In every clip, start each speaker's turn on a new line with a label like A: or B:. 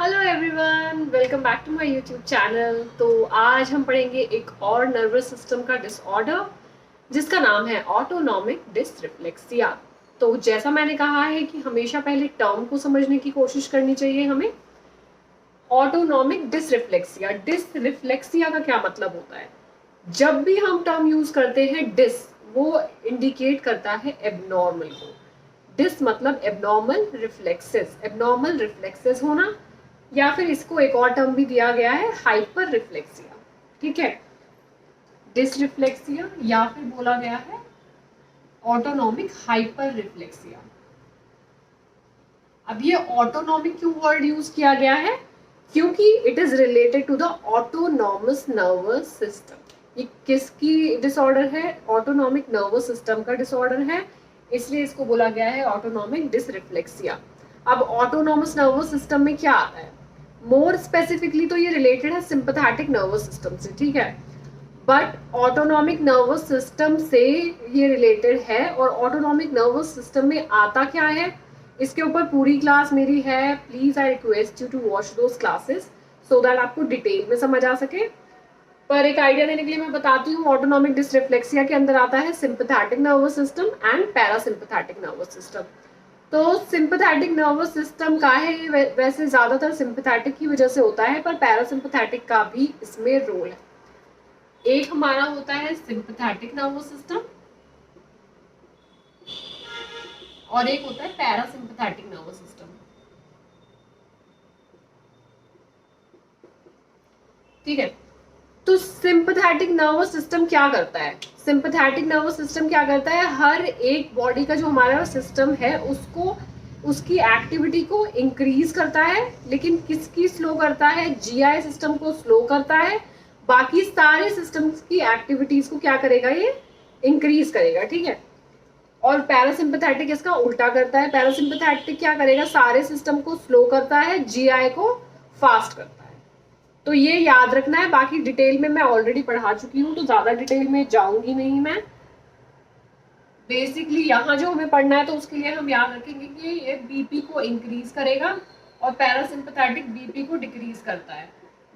A: Hello everyone, welcome back to my YouTube channel. तो आज हम पढ़ेंगे एक और नर्वस सिस्टम का डिसऑर्डर जिसका नाम है ऑटोनॉमिक डिसरिफ्लेक्सिया। तो जैसा मैंने कहा है कि हमेशा पहले टर्म को समझने की कोशिश करनी चाहिए हमें। ऑटोनॉमिक डिसरिफ्लेक्सिया का क्या मतलब होता है? जब भी हम टर्म यूज करते हैं डिस, वो इंडिकेट करता है एबनॉर्मल को। डिस मतलब एबनॉर्मल रिफ्लेक्सेस होना, या फिर इसको एक और टर्म भी दिया गया है हाइपर रिफ्लेक्सिया। ठीक है, डिसरिफ्लेक्सिया या फिर बोला गया है ऑटोनॉमिक हाइपर रिफ्लेक्सिया। अब ये ऑटोनॉमिक क्यों वर्ड यूज किया गया है? क्योंकि it is related to the autonomous nervous system. ये किसकी डिसऑर्डर है? ऑटोनॉमिक नर्वस सिस्टम का डिसऑर्डर है, इसलिए इसको बोला गया है ऑटोनॉमिक डिसरिफ्लेक्सिया। अब ऑटोनॉमस नर्वस सिस्टम में क्या आता है? मोर स्पेसिफिकली तो ये रिलेटेड है सिंपैथेटिक नर्वस सिस्टम से, ठीक है। बट ऑटोनॉमिक नर्वस सिस्टम से ये रिलेटेड है, और ऑटोनॉमिक नर्वस सिस्टम में आता क्या है, इसके ऊपर पूरी क्लास मेरी है। Please I request you to watch those classes so that आपको डिटेल में समझ आ सके। पर एक आइडिया देने के लिए मैं बताती हूँ, ऑटोनॉमिक डिसरिफ्लेक्सिया के अंदर आता है sympathetic nervous system and parasympathetic nervous system. तो सिंपैथेटिक नर्वस सिस्टम का है, वैसे ज्यादातर सिंपैथेटिक की वजह से होता है, पर पैरासिम्पैथेटिक का भी इसमें रोल है। एक हमारा होता है सिंपैथेटिक नर्वस सिस्टम और एक होता है पैरासिम्पैथेटिक नर्वस सिस्टम। ठीक है, तो सिंपैथेटिक नर्वस सिस्टम क्या करता है? सिंपैथेटिक नर्वस सिस्टम क्या करता है, हर एक बॉडी का जो हमारा सिस्टम है उसको, उसकी एक्टिविटी को इंक्रीज करता है। लेकिन किसकी स्लो करता है? जीआई सिस्टम को स्लो करता है। बाकी सारे सिस्टम्स की एक्टिविटीज को क्या करेगा? ये इंक्रीज करेगा। ठीक है, और पैरासिम्पैथेटिक इसका उल्टा करता है। पैरासिम्पैथेटिक क्या करेगा? सारे सिस्टम को स्लो करता है, जीआई को फास्ट करता है। तो ये याद रखना है। बाकी डिटेल में मैं ऑलरेडी पढ़ा चुकी हूँ, तो ज्यादा डिटेल में जाऊंगी नहीं मैं। बेसिकली यहाँ जो हमें पढ़ना है, तो उसके लिए हम याद रखेंगे कि ये बीपी को इंक्रीज करेगा और पैरासिम्पैथेटिक बीपी को डिक्रीज करता है।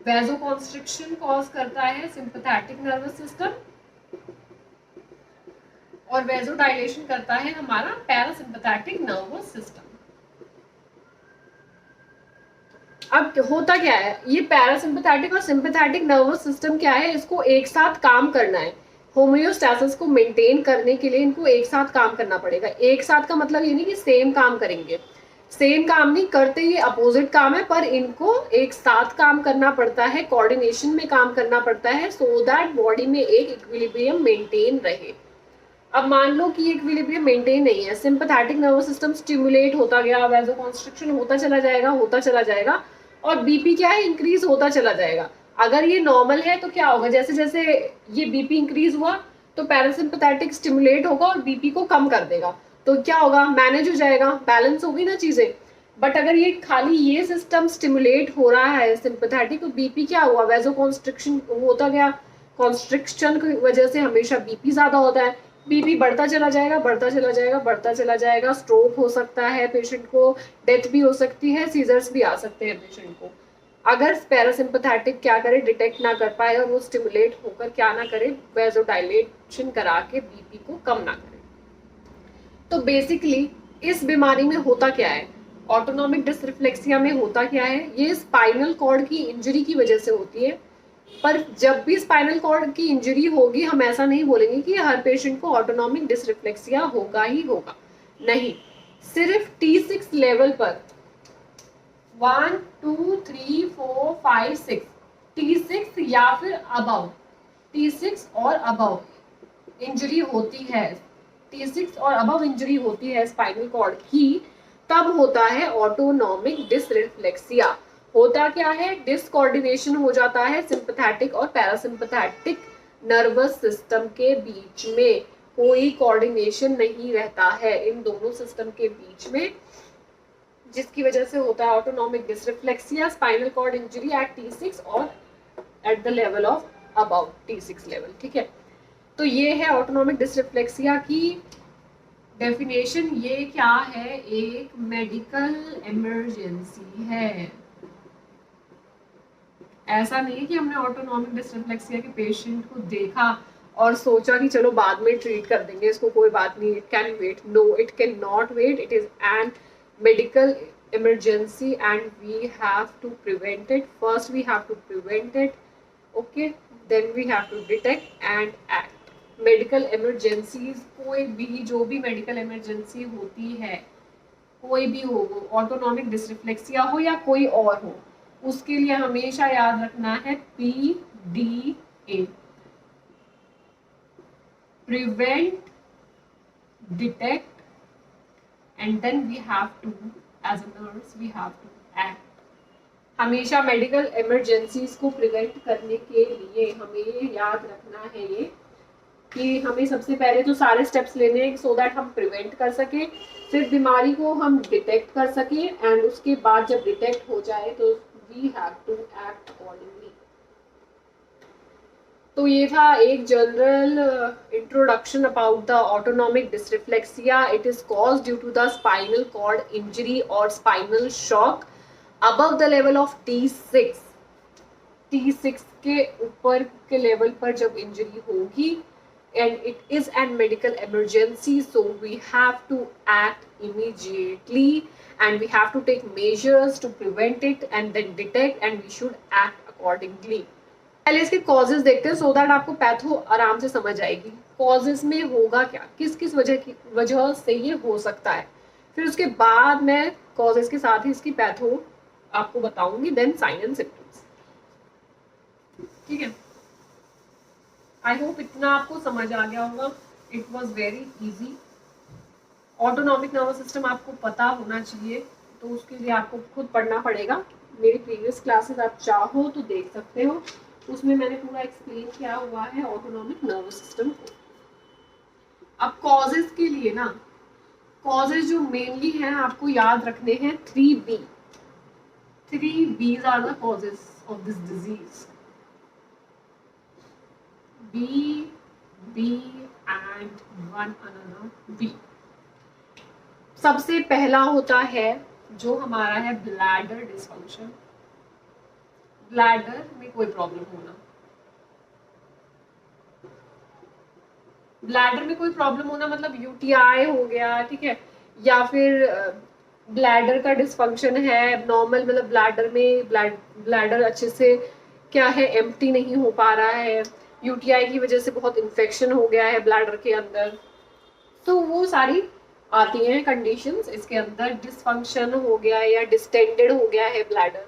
A: वैसोकॉन्स्ट्रिक्शन कॉज करता है सिंपैथेटिक नर्वस सिस्टम, और वेजोडाइलेशन करता है हमारा पैरासिम्पैथेटिक नर्वस सिस्टम। अब होता क्या है, ये पैरासिम्पैथेटिक और सिंपैथेटिक नर्वस सिस्टम क्या है, इसको एक साथ काम करना है। होम्योस्टैसिस को मेंटेन करने के लिए इनको एक साथ काम करना पड़ेगा। एक साथ का मतलब ये नहीं कि सेम काम करेंगे, सेम काम नहीं करते, ये अपोजिट काम है, पर इनको एक साथ काम करना पड़ता है, कोऑर्डिनेशन में काम करना पड़ता है, सो दैट बॉडी में एक इक्विलिब्रियम मेंटेन रहे। अब मान लो कि इक्विलिब्रियम मेंटेन नहीं है, सिंपैथेटिक नर्वस सिस्टम स्टिमुलेट होता गया, वैसोकॉन्स्ट्रिक्शन होता चला जाएगा, होता चला जाएगा, और बीपी क्या है, इंक्रीज होता चला जाएगा। अगर ये नॉर्मल है तो क्या होगा, जैसे जैसे ये बीपी इंक्रीज हुआ तो पैरासिम्पैथेटिक स्टिमुलेट होगा और बीपी को कम कर देगा, तो क्या होगा, मैनेज हो जाएगा, बैलेंस होगी ना चीजें। बट अगर ये खाली ये सिस्टम स्टिमुलेट हो रहा है सिंपैथेटिक, तो बीपी क्या हुआ, वैसोकॉन्स्ट्रिक्शन होता गया, कॉन्स्ट्रिक्शन की वजह से हमेशा बीपी ज्यादा होता है। बीपी बढ़ता चला जाएगा, बढ़ता चला जाएगा, बढ़ता चला जाएगा, स्ट्रोक हो सकता है पेशेंट को, डेथ भी हो सकती है, सीजर्स भी आ सकते हैं पेशेंट को, अगर पैरासिम्पैथेटिक क्या करे, डिटेक्ट ना कर पाए और वो स्टिमुलेट होकर क्या ना करे, वैसोडाइलेशन करा के बीपी को कम ना करे। तो बेसिकली इस बीमारी में होता क्या है, ऑटोनॉमिक डिसरिफ्लेक्सिया में होता क्या है, ये स्पाइनल कॉर्ड की इंजरी की वजह से होती है। पर जब भी स्पाइनल कॉर्ड की इंजरी होगी, हम ऐसा नहीं बोलेंगे कि हर पेशेंट को ऑटोनॉमिक डिसरिफ्लेक्सिया होगा ही होगा, नहीं। सिर्फ T6 लेवल पर 1 2 3 4 5 6 T6 या फिर अबव, T6 और अबव इंजरी होती है, T6 और अबव इंजरी होती है स्पाइनल कॉर्ड की, तब होता है ऑटोनॉमिक डिसरिफ्लेक्सिया। होता क्या है, डिसकोऑर्डिनेशन हो जाता है सिंपैथेटिक और पैरासिम्पैथेटिक नर्वस सिस्टम के बीच में, कोई कोऑर्डिनेशन नहीं रहता है इन दोनों सिस्टम के बीच में, जिसकी वजह से होता है autonomic dysreflexia, spinal cord injury at T6 और at the level of above T6 level. ठीक है, तो ये है ऑटोनॉमिक डिसरिफ्लेक्सिया की डेफिनेशन। ये क्या है, एक मेडिकल इमरजेंसी है। ऐसा नहीं है कि हमने ऑटोनॉमिक डिसरिफ्लेक्सिया के पेशेंट को देखा और सोचा कि चलो बाद में ट्रीट कर देंगे इसको, कोई बात नहीं, it can wait. No, it can not wait. It is an medical emergency and we have to prevent it. First we have to prevent it, okay, then we have to detect and act. Medical emergencies, कोई भी जो भी medical emergency होती है, कोई भी हो, autonomic dysreflexia हो या कोई और हो, उसके लिए हमेशा याद रखना है PDA, prevent, detect, and then we have to, as a nurse, we have to act. हमेशा मेडिकल इमरजेंसीज को प्रिवेंट करने के लिए हमें ये याद रखना है ये कि हमें सबसे पहले तो सारे स्टेप्स लेने हैं सो दैट हम प्रिवेंट कर सके, फिर बीमारी को हम डिटेक्ट कर सके, एंड उसके बाद जब डिटेक्ट हो जाए तो we have to act accordingly. तो ये था एक general introduction about the autonomic dysreflexia. It is caused due to the spinal cord injury और spinal shock above the level of T6. T6 के ऊपर के लेवल पर जब इंजरी होगी, and it is an medical emergency, so we have to act immediately and we have to take measures to prevent it and then detect, and we should act accordingly. पहले इसके causes देखते हैं सो that आपको patho आराम से समझ आएगी. Causes में होगा क्या, किस किस वजह से ये हो सकता है, फिर उसके बाद मैं कॉजेज के साथ ही इसकी पैथो आपको बताऊंगी, देन साइन एंड सिम्टम्स. ठीक है, आई होप इतना आपको समझ आ गया होगा. It was very easy. Autonomic nervous system आपको पता होना चाहिए, तो उसके लिए आपको खुद पढ़ना पड़ेगा. मेरी प्रीवियस क्लासेस आप चाहो तो देख सकते हो, उसमें मैंने पूरा एक्सप्लेन किया हुआ है ऑटोनॉमिक नर्वस सिस्टम को. अब कॉजेज के लिए ना, कॉजेज जो मेनली हैं आपको याद रखने हैं 3B. 3 B's are the causes of this disease. B and one another B. सबसे पहला होता है जो हमारा है ब्लैडर डिसफंक्शन. ब्लैडर में कोई प्रॉब्लम होना, ब्लैडर में कोई प्रॉब्लम होना मतलब यूटीआई हो गया, ठीक है, या फिर ब्लैडर का डिसफंक्शन है नॉर्मल, मतलब ब्लैडर में ब्लैडर अच्छे से क्या है एम्प्टी नहीं हो पा रहा है, यूटीआई की वजह से बहुत इन्फेक्शन हो गया है ब्लैडर के अंदर, तो वो सारी आती हैं कंडीशंस इसके अंदर. डिसफंक्शन हो गया या डिस्टेंडेड हो गया है ब्लैडर.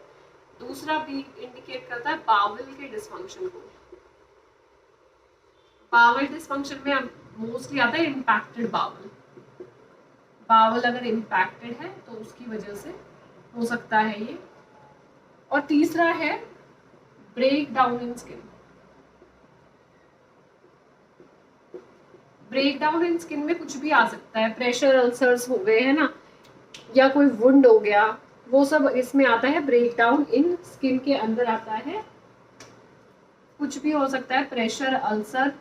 A: दूसरा भी इंडिकेट करता है बावल के डिसफंक्शन को. बावल डिसफंक्शन में मोस्टली आता है इम्पैक्टेड बावल. बावल अगर इम्पैक्टेड है तो उसकी वजह से हो सकता है ये. और तीसरा है break down in skin. Break down in skin में कुछ भी आ सकता है, प्रेशर अल्सर्स हो गए है ना, या कोई वुंड हो गया, वो सब इसमें आता है. ब्रेक डाउन इन स्किन के अंदर आता है, कुछ भी हो सकता है, प्रेशर अल्सर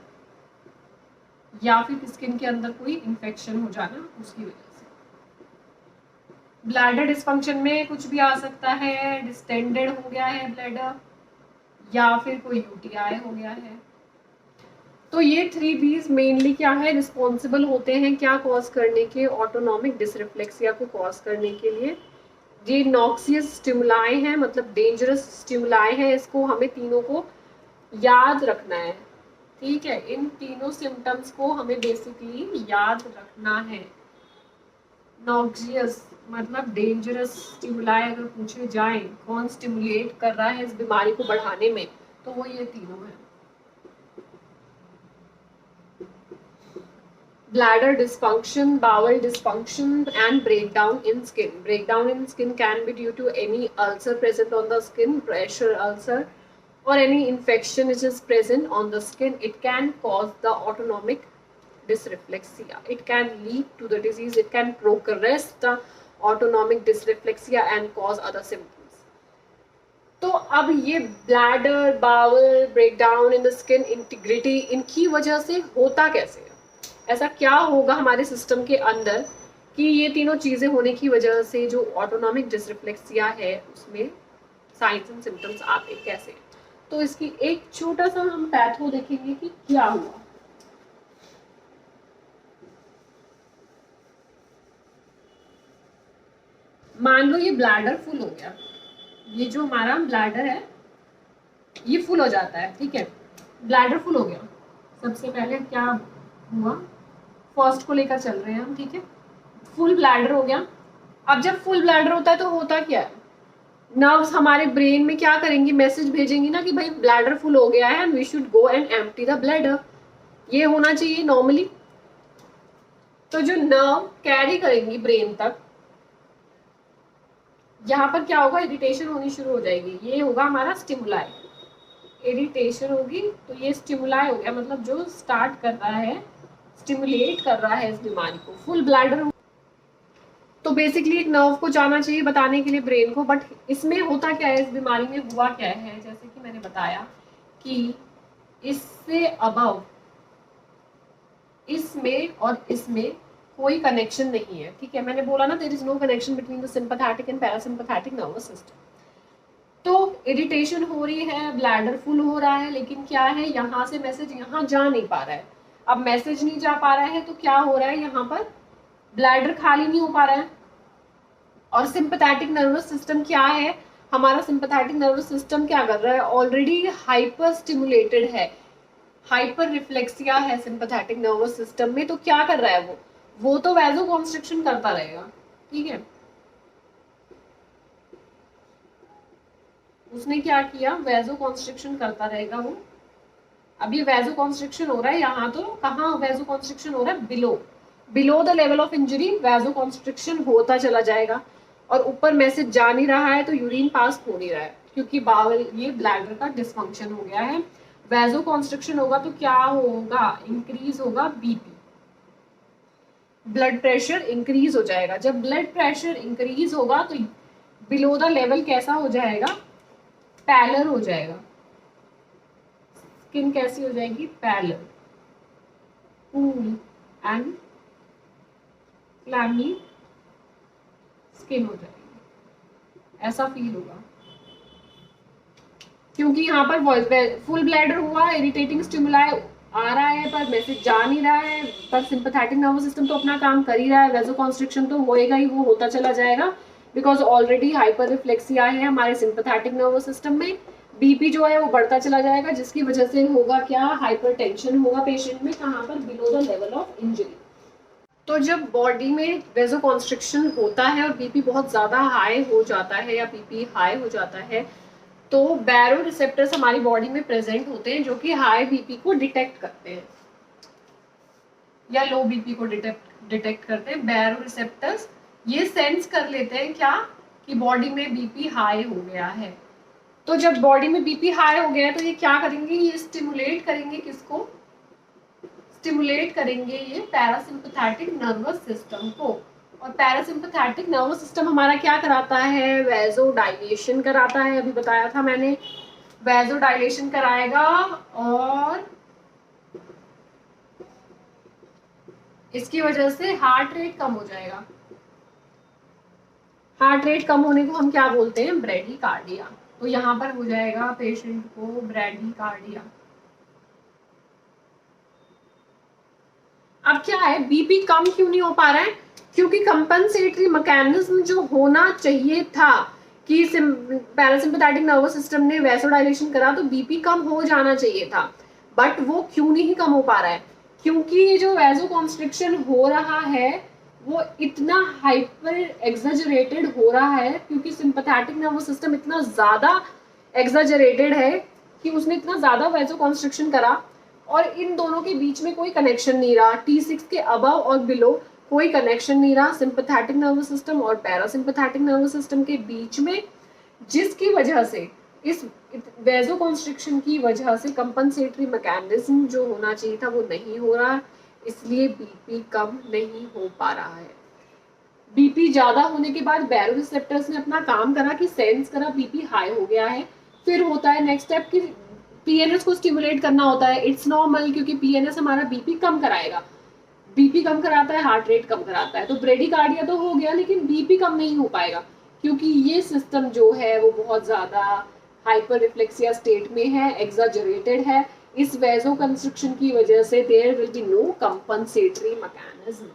A: या फिर स्किन के अंदर कोई इन्फेक्शन हो जाना उसकी वजह से. ब्लैडर डिसफंक्शन में कुछ भी आ सकता है, डिस्टेंडेड हो गया है ब्लैडर या फिर कोई यूटीआई हो गया है. तो ये 3B's मेनली क्या है, रिस्पॉन्सिबल होते हैं क्या कॉज करने के, ऑटोनॉमिक डिसरिफ्लेक्सिया को कॉज करने के लिए. ये नॉक्सियस स्टिमुलाई है, मतलब डेंजरस स्टिमुलाई है, इसको हमें तीनों को याद रखना है. ठीक है, इन तीनों सिम्टम्स को हमें बेसिकली याद रखना है. नॉक्सियस मतलब डेंजरस स्टिमुलाई अगर पूछे जाए कौन स्टिमुलेट कर रहा है इस बीमारी को बढ़ाने में, तो वो ये तीनों है. Bladder dysfunction, bowel dysfunction, and breakdown in skin. Breakdown in skin can be due to any ulcer present on the skin, pressure ulcer, or any infection which is present on the skin. It can cause the autonomic dysreflexia. It can lead to the disease. It can progress the autonomic dysreflexia and cause other symptoms. तो अब ये bladder, bowel, breakdown in the skin, integrity, इनकी वजह से होता कैसे है, ऐसा क्या होगा हमारे सिस्टम के अंदर कि ये तीनों चीजें होने की वजह से जो ऑटोनॉमिक डिसरिफ्लेक्सिया है उसमें साइंस एंड सिम्टम्स आते कैसे. तो इसकी एक छोटा सा हम पैथो देखेंगे कि क्या हुआ। मान लो ये ब्लैडर फुल हो गया, ये जो हमारा ब्लैडर है ये फुल हो जाता है, ठीक है, ब्लैडर फुल हो गया। सबसे पहले क्या हुआ, फर्स्ट को लेकर चल रहे हैं हम, ठीक है, फुल ब्लैडर हो गया। अब जब फुल ब्लैडर होता है तो होता क्या है, नर्व्स हमारे ब्रेन में क्या करेंगी, मैसेज भेजेंगी ना कि भाई ब्लैडर फुल हो गया है, we should go and empty the bladder. ये होना चाहिए नॉर्मली। तो जो नर्व कैरी करेंगी ब्रेन तक, यहाँ पर क्या होगा, इरिटेशन होनी शुरू हो जाएगी। ये होगा हमारा स्टिमुलाई, इरिटेशन होगी तो ये स्टिमुलाई हो गया, मतलब जो स्टार्ट कर रहा है, स्टिमुलेट कर रहा है इस बीमारी को। फुल ब्लैडर तो बेसिकली एक नर्व को जाना चाहिए बताने के लिए ब्रेन को, बट इसमें होता क्या है, इस बीमारी में हुआ क्या है, जैसे कि मैंने बताया कि इससे अबव इसमें और इसमें कोई कनेक्शन नहीं है, ठीक है। मैंने बोला ना, there is no connection between the sympathetic and parasympathetic nervous system. तो इरिटेशन हो रही है, ब्लैडर फुल हो रहा है, लेकिन क्या है, यहाँ से मैसेज यहाँ जा नहीं पा रहा है। अब मैसेज नहीं जा पा रहा है तो क्या हो रहा है, यहाँ पर ब्लैडर खाली नहीं हो पा रहा है। और सिंपैथेटिक नर्वस सिस्टम क्या है, हमारा सिंपैथेटिक नर्वस सिस्टम क्या कर रहा है, ऑलरेडी हाइपर स्टिमुलेटेड है, हाइपर रिफ्लेक्सिया है सिंपैथेटिक नर्वस सिस्टम में। तो क्या कर रहा है वो तो वैजो कॉन्स्ट्रिक्शन करता रहेगा, ठीक है। उसने क्या किया, वैजो कॉन्स्ट्रिक्शन करता रहेगा वो। अब ये वैजो कॉन्स्ट्रिक्शन हो रहा है यहाँ, तो कहाँ वैजो कॉन्स्ट्रिक्शन हो रहा है, below the level of injury vasoconstriction होता चला जाएगा। और ऊपर मैसेज जा नहीं रहा है तो यूरिन पास हो नहीं रहा है, क्योंकि बावल ये ब्लैडर का डिसफंक्शन हो गया है। वैजो कॉन्स्ट्रिक्शन होगा तो क्या होगा, इंक्रीज होगा बीपी, ब्लड प्रेशर इंक्रीज हो जाएगा। जब ब्लड प्रेशर इंक्रीज होगा तो बिलो द लेवल कैसा हो जाएगा, पैलर हो जाएगा, स्किन कैसी हो जाएगी, pallor, cool and clammy skin हो जाएगी, ऐसा फील होगा। क्योंकि यहाँ पर फुल ब्लैडर हुआ, इरिटेटिंग स्टिमुलाई आ रहा है पर मैसेज जा नहीं रहा है, पर सिंपैथेटिक नर्वस सिस्टम तो अपना काम कर ही रहा है, वैजो कॉन्स्ट्रिक्शन तो होएगा ही, वो होता चला जाएगा, बिकॉज ऑलरेडी हाइपर रिफ्लेक्सिया है हमारे सिंपैथेटिक नर्वस सिस्टम में। बीपी जो है वो बढ़ता चला जाएगा, जिसकी वजह से होगा क्या, हाइपरटेंशन होगा पेशेंट में, कहाँ पर, below the level of injury. तो जब बॉडी में वैजो कॉन्स्ट्रिक्शन होता है और बीपी बहुत ज्यादा हाई हो जाता है या बीपी हाई हो जाता है, तो बैरो रिसेप्टर्स हमारी बॉडी में प्रेजेंट होते हैं जो कि हाई बीपी को डिटेक्ट करते हैं या लो बीपी को डिटेक्ट करते हैं। बैरो रिसेप्टर्स ये सेंस कर लेते हैं क्या, कि बॉडी में बीपी हाई हो गया है। तो जब बॉडी में बीपी हाई हो गया है तो ये क्या करेंगे, ये स्टिमुलेट करेंगे, किसको स्टिमुलेट करेंगे, ये पैरासिम्पैथेटिक नर्वस सिस्टम को। और पैरासिम्पैथेटिक नर्वस सिस्टम हमारा क्या कराता है, वैजो डायलेशन कराता है, अभी बताया था मैंने, वैजो डायलेशन कराएगा और इसकी वजह से हार्ट रेट कम हो जाएगा। हार्ट रेट कम होने को हम क्या बोलते हैं, ब्रेडीकार्डिया। तो यहाँ पर हो जाएगा पेशेंट को ब्रेडीकार्डिया। अब क्या है, बीपी कम क्यों नहीं हो पा रहा है, क्योंकि कंपनसेटरी मैकेनिज्म जो होना चाहिए था कि पैरासिम्पैथेटिक नर्वस सिस्टम ने वैसोडाइलेशन करा तो बीपी कम हो जाना चाहिए था, बट वो क्यों नहीं कम हो पा रहा है, क्योंकि ये जो वैजो कॉन्स्ट्रिक्शन हो रहा है वो इतना हाइपर एग्जैजरेटेड हो रहा है, क्योंकि सिंपैथेटिक नर्वस सिस्टम इतना ज्यादा एग्जैजरेटेड है कि उसने इतना ज्यादा वैजो कॉन्स्ट्रिक्शन करा और इन दोनों के बीच में कोई कनेक्शन नहीं रहा, T6 के अबव और बिलो कोई कनेक्शन नहीं रहा सिंपैथेटिक नर्वस सिस्टम और पैरासिम्पैथेटिक नर्वस सिस्टम के बीच में, जिसकी वजह से इस वैजो कॉन्स्ट्रिक्शन की वजह से कंपनसेटरी मैकेनिज्म जो होना चाहिए था वो नहीं हो रहा, इसलिए बीपी कम नहीं हो पा रहा है। बीपी ज्यादा होने के बाद बैरो रिसेप्टर्स ने अपना काम करा कि सेंस करा बीपी हाई हो गया है, फिर होता है नेक्स्ट स्टेप कि पीएनएस को स्टिमुलेट करना होता है। इट्स नॉर्मल, क्योंकि पीएनएस हमारा बीपी कम कराएगा, बीपी कम कराता है, हार्ट रेट कम कराता है, तो ब्रेडीकार्डिया तो हो गया लेकिन बीपी कम नहीं हो पाएगा, क्योंकि ये सिस्टम जो है वो बहुत ज्यादा हाइपर रिफ्लेक्सिया स्टेट में है, एग्जाजरेटेड है, इस वेजो कंस्ट्रक्शन की वजह से there will be no compensatory mechanism,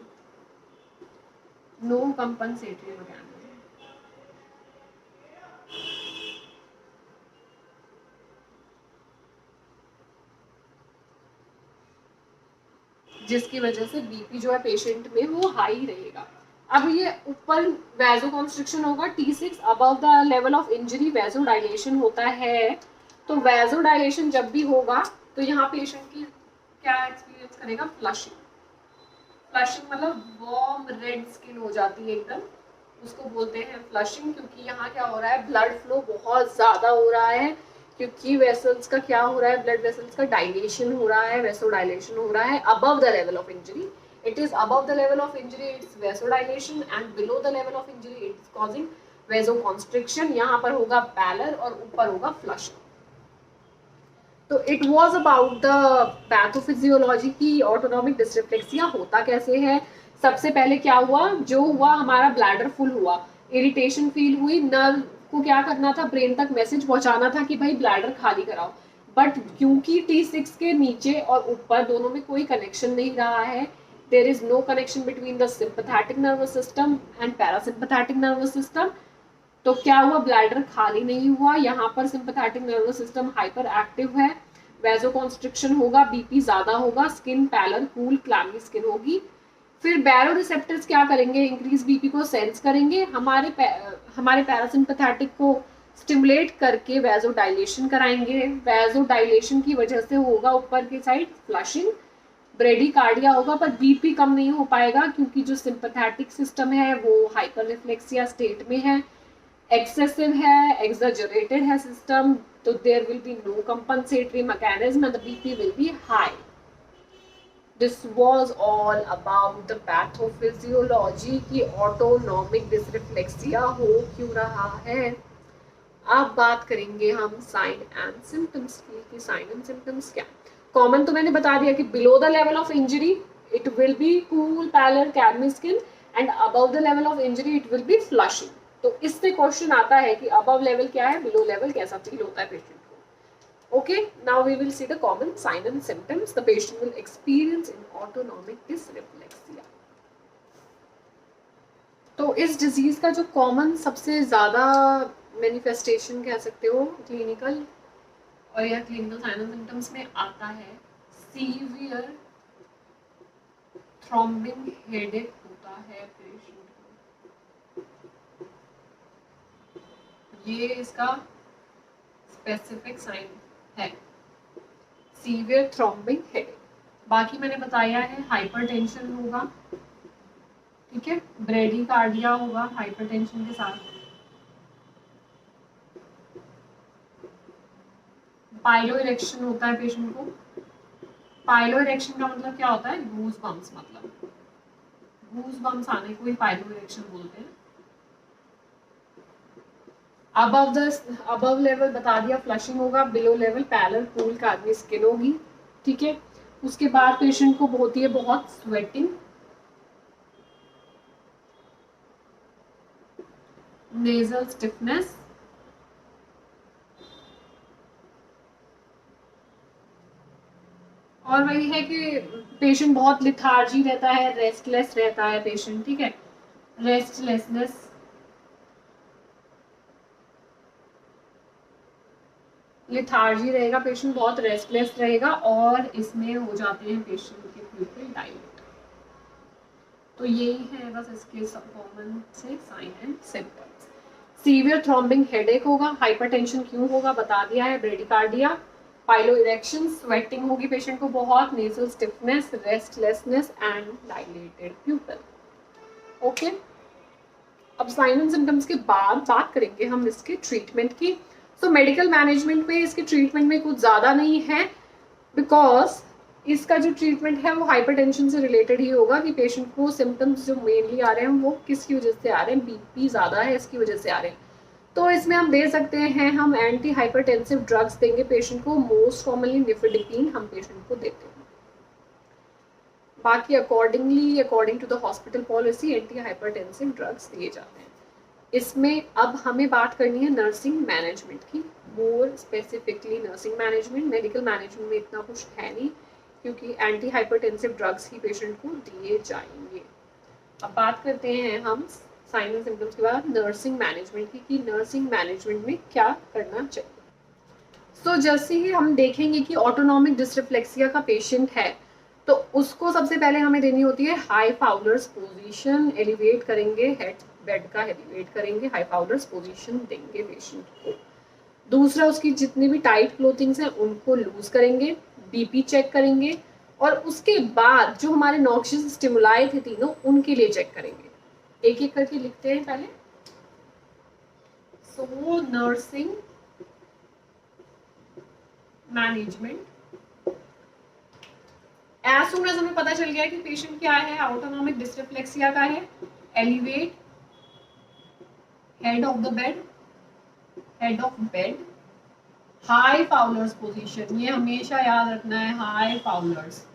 A: no compensatory mechanism, जिसकी वजह से बीपी जो है पेशेंट में वो हाई रहेगा। अब ये ऊपर वैजो कॉन्स्ट्रिक्शन होगा T6 above the level of injury vasodilation होता है। तो वैजो डायलेशन जब भी होगा तो यहाँ पेशेंट की क्या एक्सपीरियंस करेगा, फ्लशिंग, फ्लशिंग मतलब वार्म रेड स्किन हो जाती है एकदम, उसको बोलते हैं फ्लशिंग, क्योंकि यहाँ क्या हो रहा है, ब्लड फ्लो बहुत ज्यादा हो रहा है, क्योंकि वेसल्स का क्या हो रहा है, ब्लड वेसल्स का डायलेशन हो रहा है, वेसो डायलेशन हो रहा है above the level of injury, it is above the level of injury it's vasodilation and below the level of injury it's causing vasoconstriction, यहाँ पर होगा पैलर और ऊपर होगा फ्लश। तो it was about the pathophysiology की ऑटोनॉमिक डिसरिफ्लेक्सिया होता कैसे है। सबसे पहले क्या हुआ, जो हुआ हमारा ब्लैडर फुल हुआ, इरिटेशन फील हुई, नर्व को क्या करना था, ब्रेन तक मैसेज पहुंचाना था कि भाई ब्लैडर खाली कराओ, बट क्योंकि T6 के नीचे और ऊपर दोनों में कोई कनेक्शन नहीं रहा है, there is no connection between the sympathetic nervous system and parasympathetic nervous system, तो क्या हुआ, ब्लैडर खाली नहीं हुआ, यहाँ पर sympathetic nervous system hyper active है, वैसोकॉन्स्ट्रिक्शन होगा, बीपी ज्यादा होगा, skin pallor cool clammy skin होगी। फिर बैरो रिसेप्टर्स क्या करेंगे, इंक्रीज बीपी को सेंस करेंगे, हमारे पैरासिम्पैथेटिक को स्टिमुलेट करके वैजो डायलेशन कराएंगे, वैजो डायलेशन की वजह से होगा ऊपर की साइड फ्लशिंग, ब्रेडिकार्डिया होगा, पर बीपी कम नहीं हो पाएगा क्योंकि जो सिंपैथेटिक सिस्टम है वो हाइपर रिफ्लेक्सिया स्टेट में है, एक्सेसिव है, एक्सजरेटेड है सिस्टम, तो there will be no compensatory mechanism and the BP will be high. This was all about the pathophysiology की ऑटोनॉमिक डिसरिफ्लेक्सिया हो क्यों रहा है। अब बात करेंगे हम साइन एंड सिम्टम्स की, साइन एंड सिम्टम्स क्या। कॉमन तो मैंने बता दिया कि below the level of injury it will be cool pallor clammy skin and above the level of injury it will be flushing. तो इससे क्वेश्चन आता है कि अबव लेवल क्या है, बिलो लेवल कैसा फील होता है पेशेंट को। Okay, now we will see the common sign and symptoms the patient will experience in autonomic dysreflexia. तो इस डिजीज का जो कॉमन सबसे ज्यादा मैनिफेस्टेशन कह सकते हो क्लिनिकल और या क्लिनिकल साइन एंड सिम्टम्स में आता है सीवियर थ्रॉम्बिंग हेडेक होता है पेशेंट को, ये इसका स्पेसिफिक साइन है, सीवियर थ्रॉम्बिंग हेडेक। बाकी मैंने बताया है हाइपरटेंशन होगा, ठीक है, ब्रेडिकार्डिया होगा हाइपरटेंशन के साथ, पाइलो इरेक्शन होता है पेशेंट को। पाइलो इरेक्शन का मतलब क्या होता है, गूज बम्स, मतलब गूज बम्स आने को ही पाइलो इरेक्शन बोलते हैं। अबव लेवल बता दिया फ्लशिंग होगा, बिलो लेवल पैलर कूल कार्बनी स्किन होगी, ठीक है। उसके बाद पेशेंट को होती है बहुत स्वेटिंग, नेजल स्टिफनेस, और वही है कि पेशेंट बहुत लिथार्जी रहता है, रेस्टलेस रहता है पेशेंट, ठीक है, रेस्टलेसनेस, लिथार्जी रहेगा पेशेंट, बहुत रेस्टलेस रहेगा, और इसमें हो जाते हैं पेशेंट के प्यूपिल डायलेट। तो यही है बस इसके सब कॉमन से sign and symptoms. Severe throbbing headache होगा, हाइपरटेंशन क्यों होगा बता दिया है, ब्रेडिकार्डिया, पाइलो इरेक्शन, स्वेटिंग होगी पेशेंट को बहुत, nasal stiffness, restlessness and dilated pupil. Okay, अब साइन एंड सिम्टम्स के बाद बात करेंगे हम इसके ट्रीटमेंट की। तो मेडिकल मैनेजमेंट में इसके ट्रीटमेंट में कुछ ज्यादा नहीं है, बिकॉज इसका जो ट्रीटमेंट है वो हाइपरटेंशन से रिलेटेड ही होगा कि पेशेंट को सिम्टम्स जो मेनली आ रहे हैं वो किसकी वजह से आ रहे हैं, बीपी ज्यादा है इसकी वजह से आ रहे हैं। तो इसमें हम दे सकते हैं, हम एंटी हाइपरटेंसिव ड्रग्स देंगे पेशेंट को, मोस्ट कॉमनली निफेडिपिन हम पेशेंट को देते हैं। बाकी according to the hospital policy anti hypertensive drugs दिए जाते हैं। इसमें अब हमें बात करनी है नर्सिंग मैनेजमेंट की। More specifically nursing management. Medical management में इतना कुछ है नहीं, क्योंकि एंटी हाइपरटेंसिव ड्रग्स ही पेशेंट को दिए जाएंगे। अब बात करते हैं हम साइन एंड सिम्टम्स के बाद नर्सिंग मैनेजमेंट की, कि नर्सिंग मैनेजमेंट में क्या करना चाहिए। तो जैसे ही हम देखेंगे कि ऑटोनॉमिक डिस्ट्रिफ्लेक्सिया का पेशेंट है, तो उसको सबसे पहले हमें देनी होती है हाई फाउलर्स पोजीशन। एलिवेट करेंगे हेड, बेड का एलिवेट करेंगे, हाई फाउलर्स पोजीशन देंगे पेशेंट को। दूसरा, उसकी जितनी भी टाइट क्लोथिंग्स हैं उनको लूज करेंगे, बीपी चेक करेंगे, और उसके बाद जो हमारे नॉक्शियस स्टिमुलाई थे तीनों, उनके लिए चेक करेंगे। एक एक करके लिखते हैं पहले। So nursing management, as soon as हमें पता चल गया कि पेशेंट क्या है, ऑटोनॉमिक डिस्ट्रिफ्लेक्सिया का है, elevate head of the bed, head of bed, high Fowler's position, ये हमेशा याद रखना है, हाई फाउलर्स।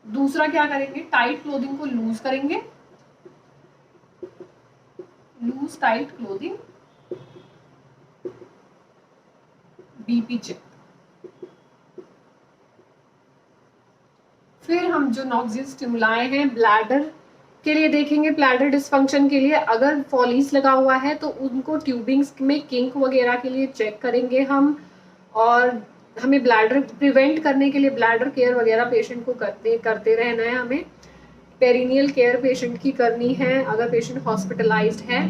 A: दूसरा क्या करेंगे, टाइट क्लोथिंग को लूज करेंगे, loose tight clothing, BP check. फिर हम जो नॉक्सियस स्टिमुलाई हैं ब्लैडर के लिए देखेंगे, ब्लैडर डिस्फंक्शन के लिए अगर फॉलीस लगा हुआ है तो उनको ट्यूबिंग्स में किंक वगैरह के लिए चेक करेंगे हम। और हमें ब्लैडर प्रिवेंट करने के लिए ब्लैडर केयर वगैरह पेशेंट को करते रहना है। हमें पेरिनियल केयर पेशेंट की करनी है अगर पेशेंट हॉस्पिटलाइज्ड है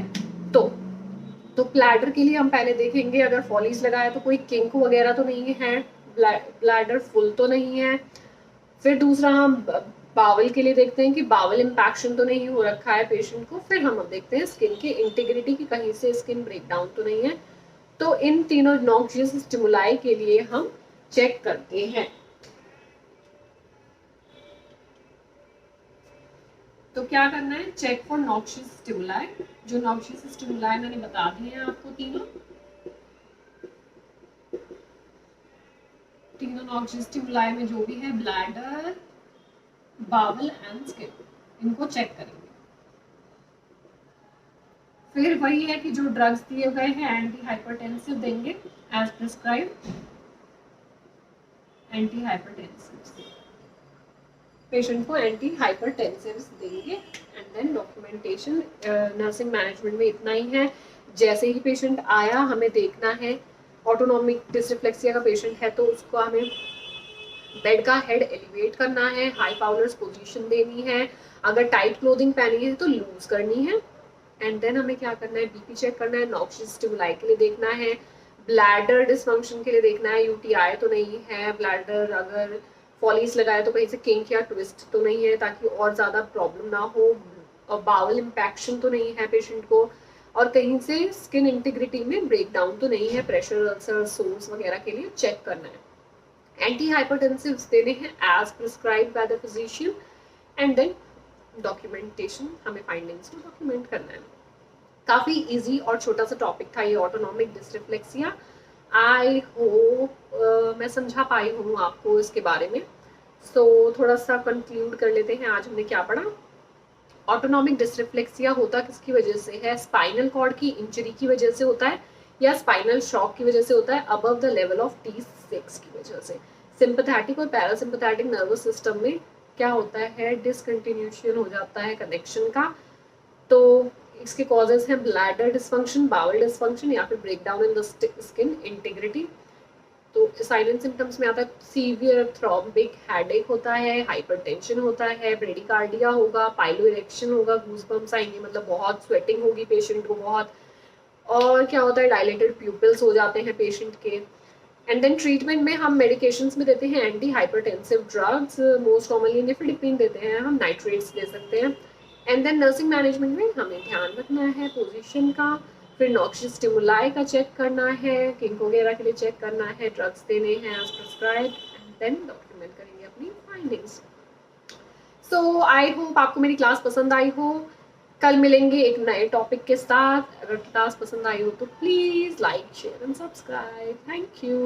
A: तो ब्लैडर के लिए हम पहले देखेंगे अगर फॉलीस लगा है तो कोई किंक वगैरह तो नहीं है, ब्लैडर फुल तो नहीं है। फिर दूसरा हम बावल के लिए देखते हैं कि बावल इम्पैक्शन तो नहीं हो रखा है पेशेंट को। फिर हम देखते हैं स्किन की इंटीग्रिटी की, कहीं से स्किन ब्रेकडाउन तो नहीं है। तो इन तीनों नॉक्सियस स्टिमुलाई के लिए हम चेक करते हैं। तो क्या करना है, चेक फॉर नॉक्सियस स्टिमुलाई। जो नॉक्सियस स्टिमुलाई मैंने बता दिए हैं आपको, तीनों नॉक्सियस स्टिमुलाई में जो भी है ब्लैडर, बावल एंड स्किन, इनको चेक करेंगे। फिर वही है कि जो ड्रग्स दिए गए हैं एंटी हाइपरटेंसिव देंगे as prescribe, anti hypertensive patient को एंटी हाइपरटेंसिव देंगे। And then documentation nursing management में इतना ही है। जैसे ही पेशेंट आया हमें देखना है, ऑटोनॉमिक डिस्ट्रिफ्लेक्सिया का पेशेंट है तो उसको हमें बेड का हेड एलिवेट करना है, हाई फाउलर्स पोजीशन देनी है, अगर टाइट क्लोथिंग पहनी है तो लूज करनी है। एंड देन हमें क्या करना है, बीपी चेक करना है, नॉक्सियस स्टिमुलाई के लिए देखना है, ब्लैडर डिसफंक्शन के लिए देखना है, यूटीआई तो नहीं है, ब्लैडर अगर फॉलीस लगाए तो कहीं से किंक या ट्विस्ट तो नहीं है ताकि और ज्यादा प्रॉब्लम ना हो, और बावल इम्पैक्शन तो नहीं है पेशेंट को, और कहीं से स्किन इंटीग्रिटी में ब्रेकडाउन तो नहीं है, प्रेशर अल्सर सोर्स वगैरह के लिए चेक करना है। एंटी हाइपरटेंसिव्स देने हैं as prescribed by the physician. And then documentation, हमें फाइंडिंग्स को डॉक्यूमेंट करना है। काफी इजी और छोटा सा टॉपिक था ये ऑटोनॉमिक डिस्ट्रिफ्लेक्सिया। आई होप मैं समझा पाई हूँ आपको इसके बारे में। सो थोड़ा सा कंक्लूड कर लेते हैं, आज हमने क्या पढ़ा। ऑटोनॉमिक डिस्ट्रिफ्लेक्सिया होता किसकी वजह से है, स्पाइनल कॉर्ड की इंजरी की वजह से होता है या स्पाइनल शॉक की वजह से होता है above the level of T6 की वजह से। सिंपैथेटिक और पैरासिम्पैथेटिक नर्वस सिस्टम में क्या होता है, डिसकंटिन्यूशन हो जाता है कनेक्शन का। तो इसके कॉजेज हैं ब्लैडर डिसफंक्शन, बावल डिसफंक्शन या फिर breakdown in the skin integrity. तो साइलेंट सिम्टम्स में आता है सीवियर थ्रोम्बिक हेडेक होता है, हाइपरटेंशन होता है, ब्रेडिकार्डिया होगा, पाइलो इरेक्शन होगा, गूज़बम्प्स आएंगे, मतलब बहुत स्वेटिंग होगी पेशेंट को बहुत, और क्या होता है डायलेटेड प्यूपिल्स हो जाते हैं पेशेंट के। एंड देन ट्रीटमेंट में हम मेडिकेशंस में देते हैं anti hypertensive drugs, most commonly nifedipine देते हैं, हम नाइट्रेट्स दे सकते हैं। एंड देन नर्सिंग मैनेजमेंट में हमें ध्यान रखना है पोजीशन का, फिर नॉक्सियस स्टिमुलाई का चेक करना है, किंक वगैरह के लिए चेक करना है, ड्रग्स देने हैं as prescribed, and then document करेंगे अपनी फाइंडिंग्स। सो आई होप आपको मेरी क्लास पसंद आई हो। कल मिलेंगे एक नए टॉपिक के साथ। अगर क्लास पसंद आई हो तो please like share and subscribe. Thank you.